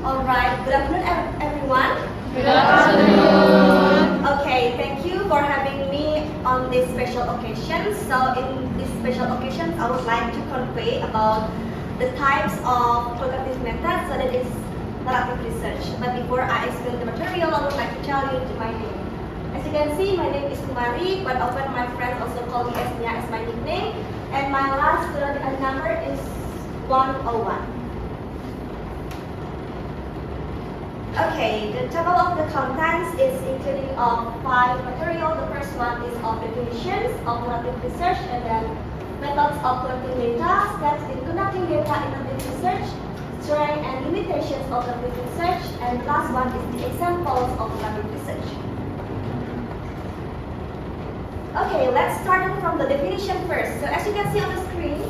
Alright, good afternoon everyone. Good afternoon. Okay, thank you for having me on this special occasion. So in this special occasion, I would like to convey about the types of qualitative methods, so that is narrative research. But before I explain the material, I would like to tell you my name. As you can see, my name is Kumari, but often my friends also call me as Nia as my nickname. And my last student number is 101. Okay, the table of the contents is including of 5 material. The first one is of definitions of narrative research, and then methods of collecting data, steps in conducting data in narrative research, strengths and limitations of narrative research, and the last one is the examples of narrative research. Okay, let's start from the definition first. So as you can see on the screen,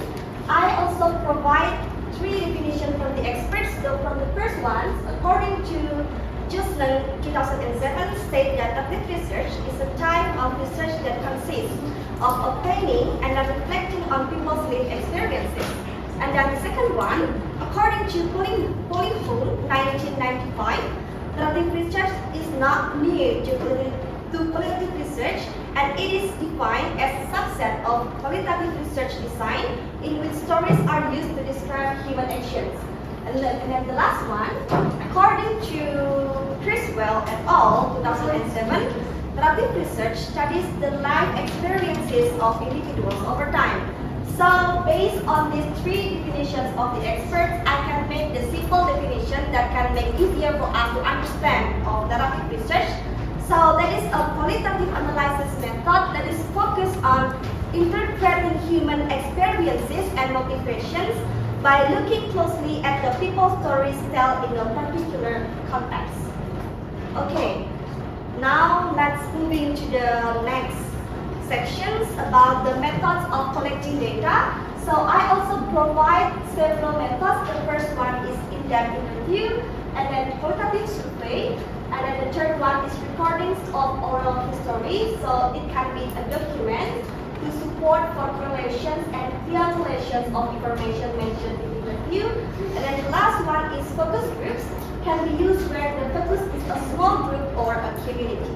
I also provide 3 definitions from the experts. So from the first one, according to Juslan 2007, state that narrative research is a type of research that consists of obtaining and reflecting on people's lived experiences. And then the second one, according to Polyhole 1995, narrative research is not new to qualitative research, and it is defined as a subset of qualitative research design in which stories are used to describe human actions. And then the last one, according to Criswell et al. 2007, narrative research studies the life experiences of individuals over time. So based on these 3 definitions of the experts, I can make the simple definition that can make easier for us to understand of narrative research. So that is a qualitative analysis method that is focused on interpreting human experiences and motivations by looking closely at the people's stories told in a particular context. Okay, now let's move into the next sections about the methods of collecting data. So I also provide several methods. The first one is in-depth interview, and then qualitative survey. And then the third one is recordings of oral history. So it can be a document to support for correlations and triangulations of information mentioned in the interview. And then the last one is focus groups. Can be used where the focus is a small group or a community.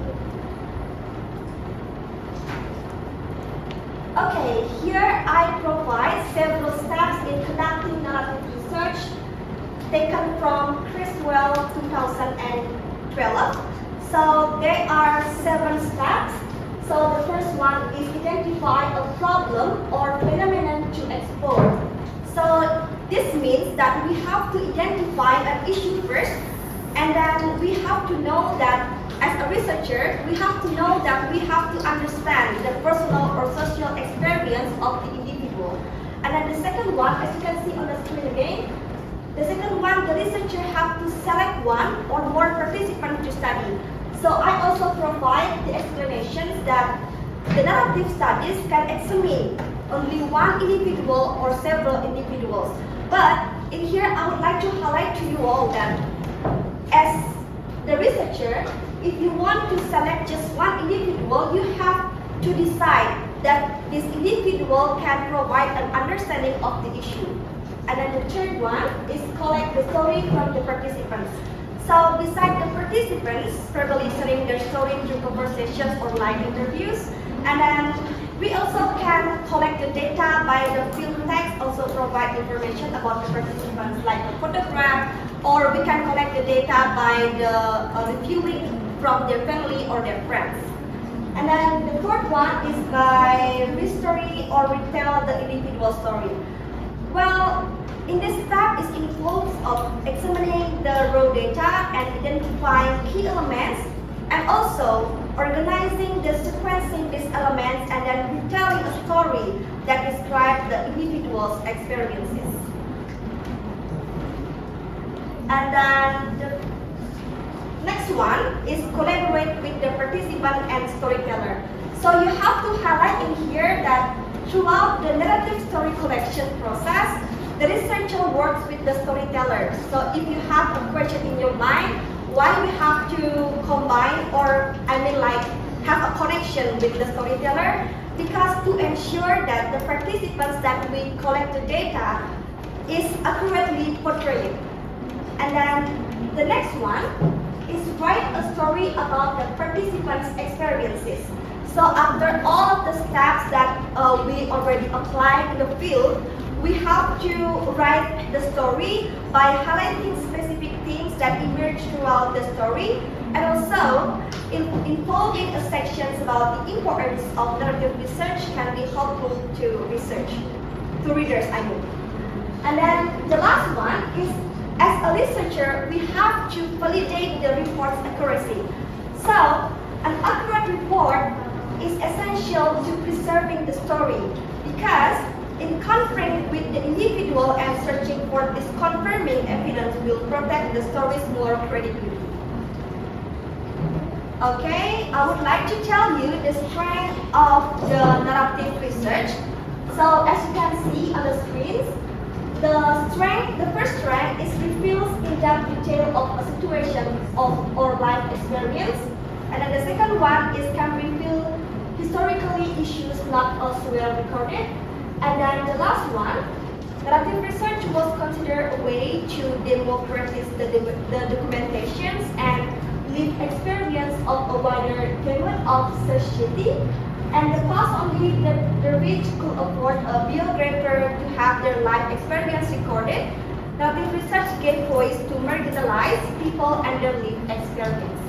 Okay, here I provide several steps in conducting narrative research taken from Criswell 2012. So there are 7 steps. So the first one is identify a problem or phenomenon to explore. So this means that we have to identify an issue first, and then we have to know that as a researcher, we have to know that we have to understand the personal or social experience of the individual. And then the second one, as you can see on the screen again, the second one, the researcher have to select one or more participants to study. So I also provide the explanations that the narrative studies can examine only one individual or several individuals. But in here, I would like to highlight to you all that as the researcher, if you want to select just one individual, you have to decide that this individual can provide an understanding of the issue. And then the third one is collect the story from the participants. So beside the participants verbally sharing their story through conversations or live interviews, and then we also can collect the data by the film text, also provide information about the participants like a photograph, or we can collect the data by the reviewing from their family or their friends. And then the fourth one is by restory or retell the individual story. Well, in this step is involves of examining the raw data and identifying key elements, and also organizing the sequencing these elements and then retelling a story that describes the individual's experiences. And then the next one is collaborate with the participant and storyteller. So you have to highlight in here that throughout the narrative story collection process, the researcher works with the storyteller. So if you have a question in your mind, why we have to combine or have a connection with the storyteller? Because to ensure that the participants that we collect the data is accurately portrayed. And then the next one is write a story about the participants' experiences. So after all of the steps that we already applied in the field, we have to write the story by highlighting specific themes that emerge throughout the story, and also involving a sections about the importance of narrative research can be helpful to readers. And then the last one is, as a researcher, we have to validate the report's accuracy. So an accurate report is essential to preserving the story, because in conferring with the individual and searching for this confirming evidence will protect the story's more credibility. Okay, I would like to tell you the strength of the narrative research. So as you can see on the screens, the first strength is reveals in-depth detail of a situation of or life experience, and then the second one is can reveal historically issues not elsewhere recorded. And then the last one, narrative research was considered a way to democratize the documentations and live experience of a wider gamut of society. And the past only the rich could afford a biographer to have their life experience recorded. Narrative research gave voice to marginalized people and their lived experience.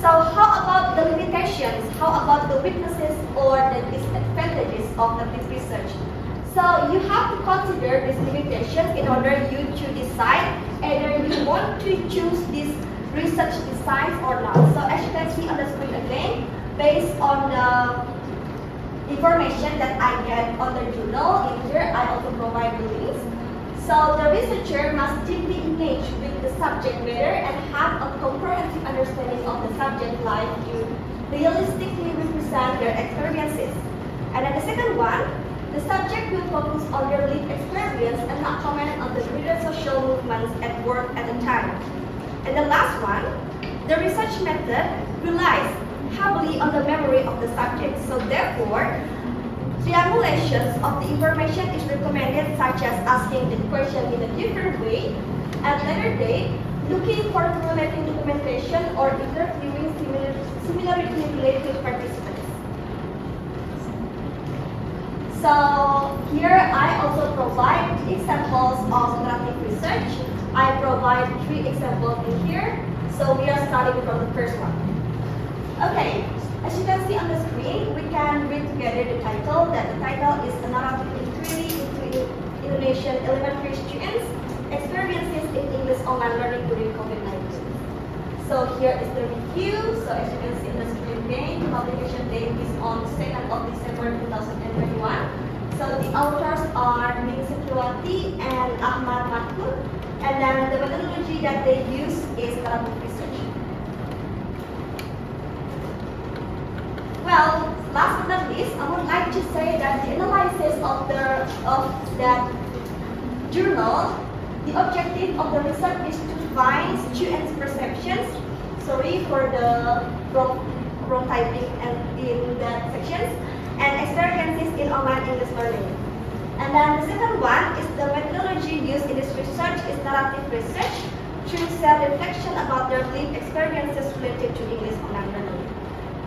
So how about the limitations? How about the weaknesses or the disadvantages of narrative research? So you have to consider these limitations in order you to decide either you want to choose this research design or not. So as you can see on the screen again, based on the information that I get on the journal, in here I also provide the links. So the researcher must deeply engage with the subject matter and have a comprehensive understanding of the subject life to realistically represent their experiences. And then the second one, the subject will focus on their lived experience and not comment on the greater social movements at work at the time. And the last one, the research method relies heavily on the memory of the subject. So therefore, triangulations of the information is recommended, such as asking the question in a different way at later date, looking for correlating documentation, or interviewing similarly related participants. So here I also provide examples of narrative research. I provide 3 examples in here. So we are starting from the first one. Okay, as you can see on the screen, we can read together the title. That the title is a narrative inquiry into Indonesian elementary students' experiences in English online learning during COVID-19. So here is the review. So as you can see on the screen again, the publication date is on 2nd of December 2021. So the authors are Ning Sekiwati and Ahmad Matkun. And then the methodology that they use is narrative research. Well, last but not least, I would like to say that the analysis of that journal, the objective of the research is to find students' perceptions. Sorry for the wrong typing and in that sections, and experiences in online English learning. And then the second one is the methodology used in this research is narrative research through self-reflection about their lived experiences related to English online learning.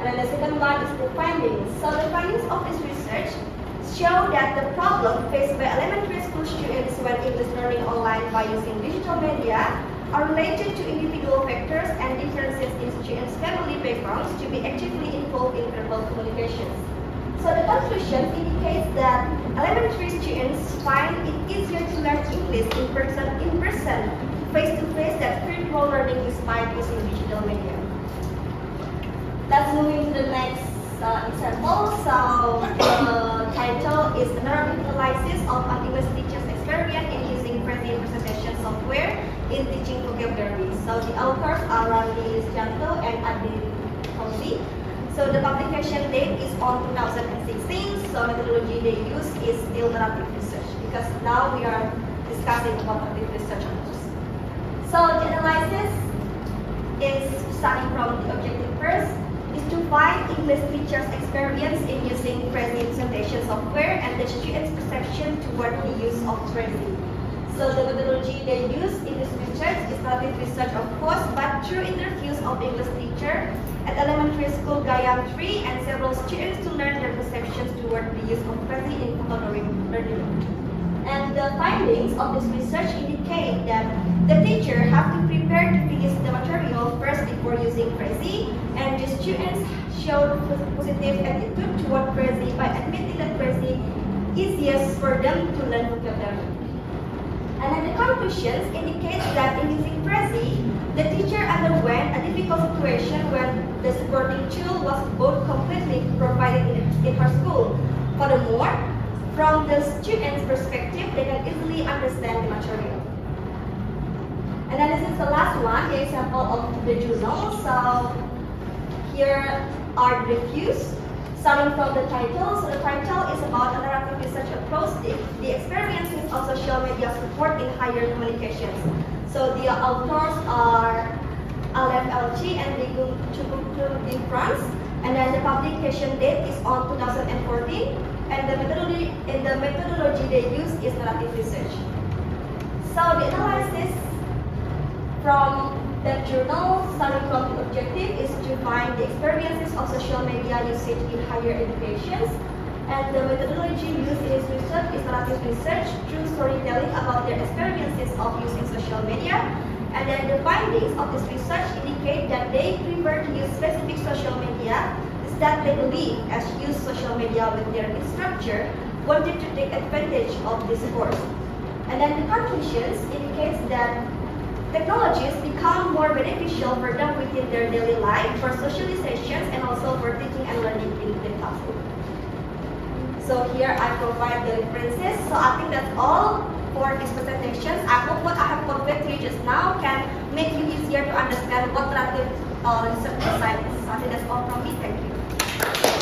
And then the second one is the findings. So the findings of this research show that the problem faced by elementary school students when English learning online by using digital media are related to individual factors and differences in students' family backgrounds to be actively involved in verbal communications. So the conclusion indicates that elementary students find it easier to learn English in person, face-to-face than virtual learning despite using digital media. Let's move into the next example. So the title is Narrative Analysis of an English Teacher's Experience in Using Present Presentation Software in Teaching Vocabulary. So the authors are Rani Lisjanto and Adi Fauzi. So the publication date is on 2016. So methodology they use is still narrative research, because now we are discussing about narrative research. So the analysis is starting from the objective first is to find English teachers' experience in using Prezi presentation software and the students' perception toward the use of Prezi. So the methodology they use in this research is narrative research, of course, but through interviews of English teacher at elementary school Wayan 3 and several students to learn their perceptions toward the use of phrasing in vocabulary learning. And the findings of this research indicate that the teacher have to prepare to finish the material first before using phrasing, and the students showed positive attitude toward phrasing by admitting that phrasing is easiest for them to learn vocabulary. And then the conclusions indicates that in using phrasing, the teacher underwent a difficult situation when the supporting tool was both completely provided in her school. Furthermore, from the student's perspective, they can easily understand the material. And then this is the last one, the example of the journal. So here are the reviews. Starting from the title, so the title is about a narrative research approach, the experiences of social media support in higher communications. So the authors are Aleph LG and Ligum Chukutu in France, and then the publication date is on 2014, and the methodology they use is narrative research. So the analysis from that journal, starting from the objective, is to find the experiences of social media usage in higher education. And the methodology used in this research is narrative research through storytelling about their experiences of using social media. And then the findings of this research indicate that they prefer to use specific social media, is that they believe as use social media with their instructor wanted to take advantage of this course. And then the conclusions indicates that technologies become more beneficial for them within their daily life, for socializations, and also for teaching and learning in the classroom. So here I provide the references. So I think that's all for these presentations. I hope what I have conveyed to you just now can make you easier to understand what narrative research design is. So I think that's all from me. Thank you.